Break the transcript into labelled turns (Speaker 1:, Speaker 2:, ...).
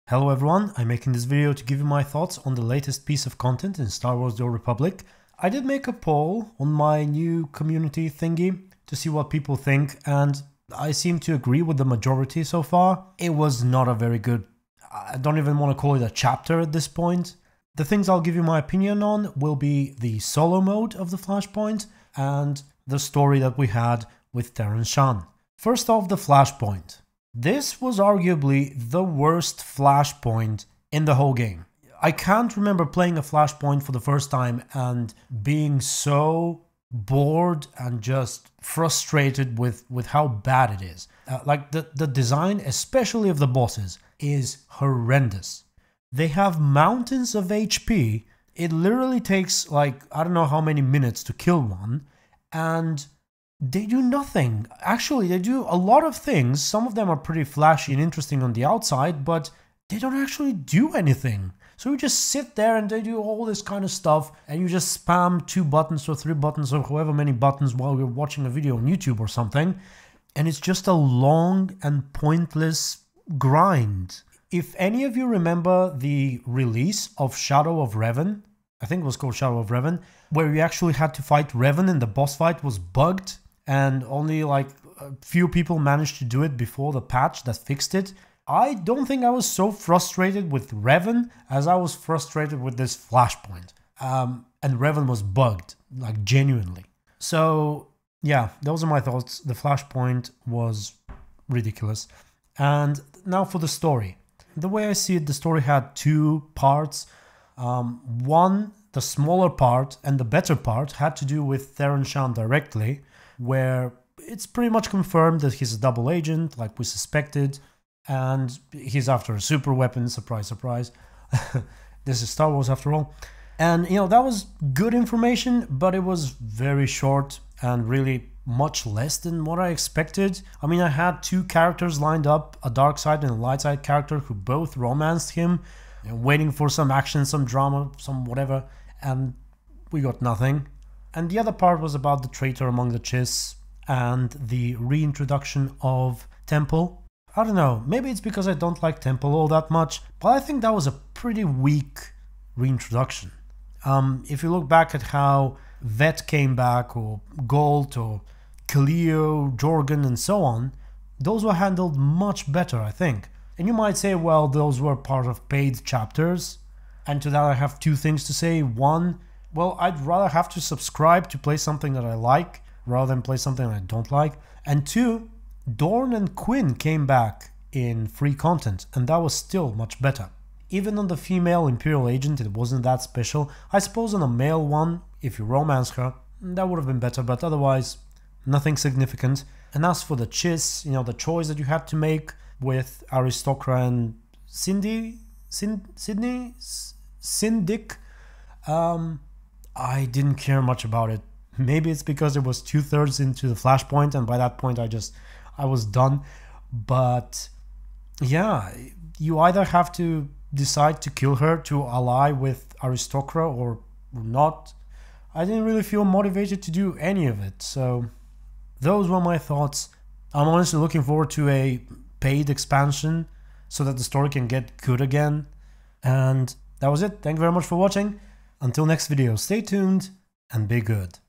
Speaker 1: Hello everyone, I'm making this video to give you my thoughts on the latest piece of content in Star Wars The Old Republic. I did make a poll on my new community thingy to see what people think, and I seem to agree with the majority so far. It was not a very good, I don't even want to call it a chapter at this point. The things I'll give you my opinion on will be the solo mode of the Flashpoint and the story that we had with Terran Shan. First off, the Flashpoint. This was arguably the worst Flashpoint in the whole game. I can't remember playing a Flashpoint for the first time and being so bored and just frustrated with how bad it is. The design, especially of the bosses, is horrendous. They have mountains of HP. It literally takes I don't know how many minutes to kill one, and they do nothing. Actually, they do a lot of things. Some of them are pretty flashy and interesting on the outside, but they don't actually do anything. So you just sit there and they do all this kind of stuff, and you just spam 2 buttons or 3 buttons or however many buttons while you're watching a video on YouTube or something. And it's just a long and pointless grind. If any of you remember the release of Shadow of Revan, I think it was called Shadow of Revan, where you actually had to fight Revan and the boss fight was bugged, and only a few people managed to do it before the patch that fixed it. I don't think I was so frustrated with Revan as I was frustrated with this Flashpoint. And Revan was bugged, genuinely. So yeah, those are my thoughts. The Flashpoint was ridiculous. And now for the story. The way I see it, the story had 2 parts. One, the smaller part and the better part, had to do with Terran Shan directly, where it's pretty much confirmed that he's a double agent, like we suspected, and he's after a super weapon, surprise, surprise. This is Star Wars after all. And, that was good information, but it was very short and really much less than what I expected. I mean, I had 2 characters lined up, a dark side and a light side character who both romanced him, waiting for some action, some drama, some whatever, and we got nothing. And the other part was about the traitor among the Chiss and the reintroduction of Temple. I don't know, maybe it's because I don't like Temple all that much, but I think that was a pretty weak reintroduction. If you look back at how Vet came back, or Gold, or Kaleo, Jorgen, and so on, those were handled much better, I think. And you might say, well, those were part of paid chapters, and to that I have 2 things to say. One, well, I'd rather have to subscribe to play something that I like rather than play something I don't like. And 2, Dorn and Quinn came back in free content, and that was still much better. Even on the female Imperial agent, it wasn't that special. I suppose on a male one, if you romance her, that would have been better, but otherwise, nothing significant. And as for the Chiss, the choice that you had to make with Aristocra and Syndic, I didn't care much about it. Maybe it's because it was 2/3 into the Flashpoint, and by that point I was done. But yeah, you either have to decide to kill her to ally with Aristocra or not. I didn't really feel motivated to do any of it, so those were my thoughts. I'm honestly looking forward to a paid expansion so that the story can get good again. And that was it. Thank you very much for watching. Until next video, stay tuned and be good.